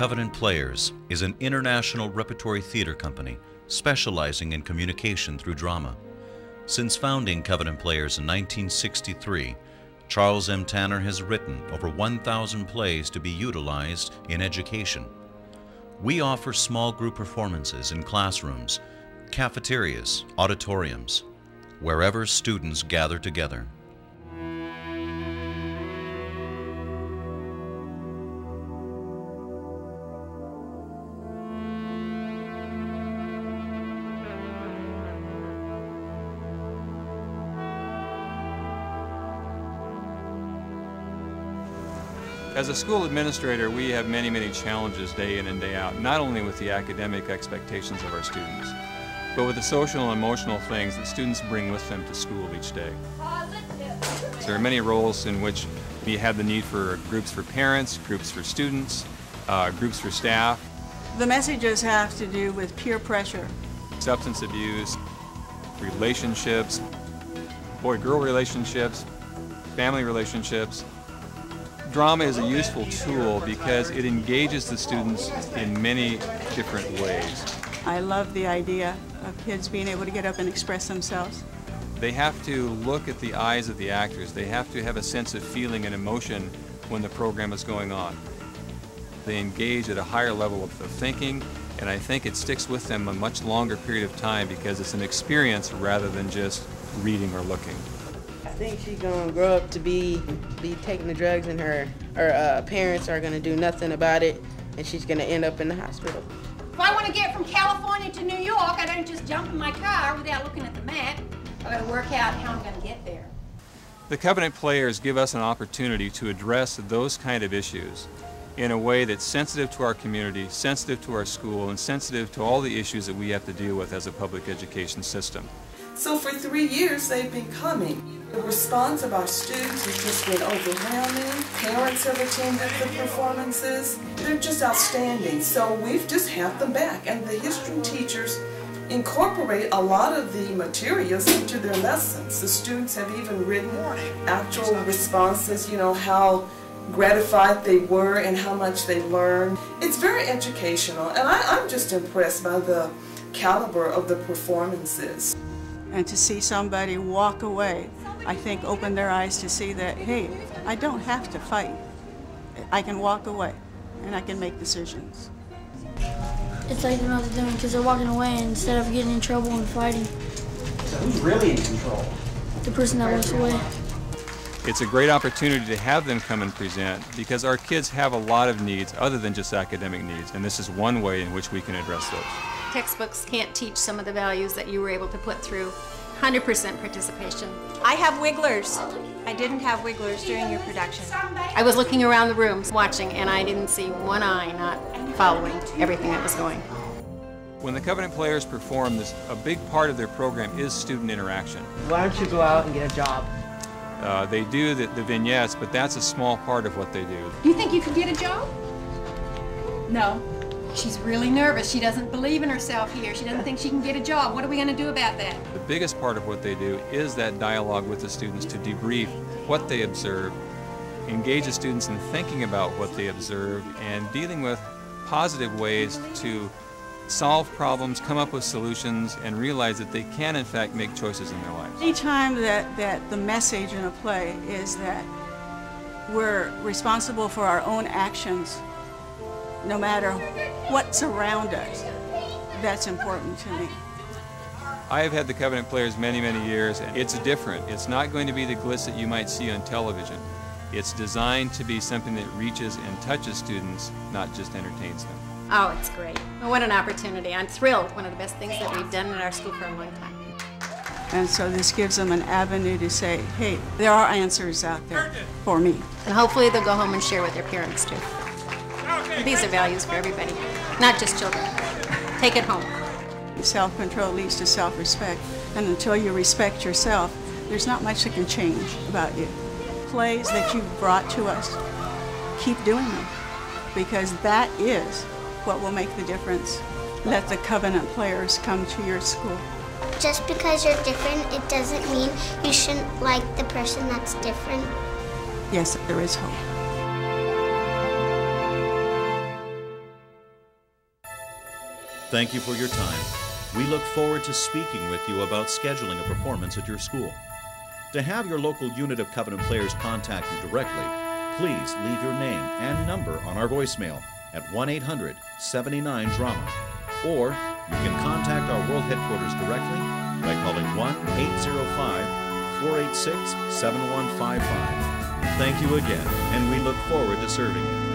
Covenant Players is an international repertory theater company specializing in communication through drama. Since founding Covenant Players in 1963, Charles M. Tanner has written over 1,000 plays to be utilized in education. We offer small group performances in classrooms, cafeterias, auditoriums, wherever students gather together. As a school administrator, we have many challenges day in and day out, not only with the academic expectations of our students, but with the social and emotional things that students bring with them to school each day. There are many roles in which we have the need for groups for parents, groups for students, groups for staff. The messages have to do with peer pressure, Substance abuse, relationships, boy-girl relationships, family relationships. Drama is a useful tool because it engages the students in many different ways. I love the idea of kids being able to get up and express themselves. They have to look at the eyes of the actors. They have to have a sense of feeling and emotion when the program is going on. They engage at a higher level of thinking, and I think it sticks with them a much longer period of time because it's an experience rather than just reading or looking. I think she's gonna grow up to be taking the drugs, and her parents are gonna do nothing about it, and she's gonna end up in the hospital. If I want to get from California to New York, I don't just jump in my car without looking at the map. I gotta work out how I'm gonna get there. The Covenant Players give us an opportunity to address those kind of issues in a way that's sensitive to our community, sensitive to our school, and sensitive to all the issues that we have to deal with as a public education system. So for 3 years they've been coming. The response of our students has just been overwhelming. Parents have attended the performances. They're just outstanding. So we've just had them back, and the history teachers incorporate a lot of the materials into their lessons. The students have even written actual responses, you know, how gratified they were and how much they learned. It's very educational, and I'm just impressed by the caliber of the performances. And to see somebody walk away, I think open their eyes to see that, hey, I don't have to fight. I can walk away and I can make decisions. It's like they know what they're doing because they're walking away instead of getting in trouble and fighting. So who's really in control? The person that walks away. It's a great opportunity to have them come and present because our kids have a lot of needs other than just academic needs, and this is one way in which we can address those. Textbooks can't teach some of the values that you were able to put through 100% participation. I have wigglers. I didn't have wigglers during your production. I was looking around the room watching, and I didn't see one eye not following everything that was going. When the Covenant Players perform, a big part of their program is student interaction. Why don't you go out and get a job? They do the vignettes, but that's a small part of what they do. You think you could get a job? No. She's really nervous. She doesn't believe in herself here. She doesn't think she can get a job. What are we going to do about that? The biggest part of what they do is that dialogue with the students to debrief what they observe, engage the students in thinking about what they observed, and dealing with positive ways to solve problems, come up with solutions, and realize that they can in fact make choices in their lives. Anytime that the message in a play is that we're responsible for our own actions, no matter what's around us, that's important to me. I have had the Covenant Players many years, and it's different. It's not going to be the glitz that you might see on television. It's designed to be something that reaches and touches students, not just entertains them. Oh, it's great. What an opportunity. I'm thrilled. One of the best things that we've done in our school for a long time. And so this gives them an avenue to say, hey, there are answers out there for me. And hopefully they'll go home and share with their parents too. These are values for everybody, not just children. Take it home. Self-control leads to self-respect, and until you respect yourself, there's not much that can change about you. Plays that you've brought to us, keep doing them, because that is what will make the difference. Let the Covenant Players come to your school. Just because you're different, it doesn't mean you shouldn't like the person that's different. Yes, there is hope. Thank you for your time. We look forward to speaking with you about scheduling a performance at your school. To have your local unit of Covenant Players contact you directly, please leave your name and number on our voicemail at 1-800-79-DRAMA. Or you can contact our world headquarters directly by calling 1-805-486-7155. Thank you again, and we look forward to serving you.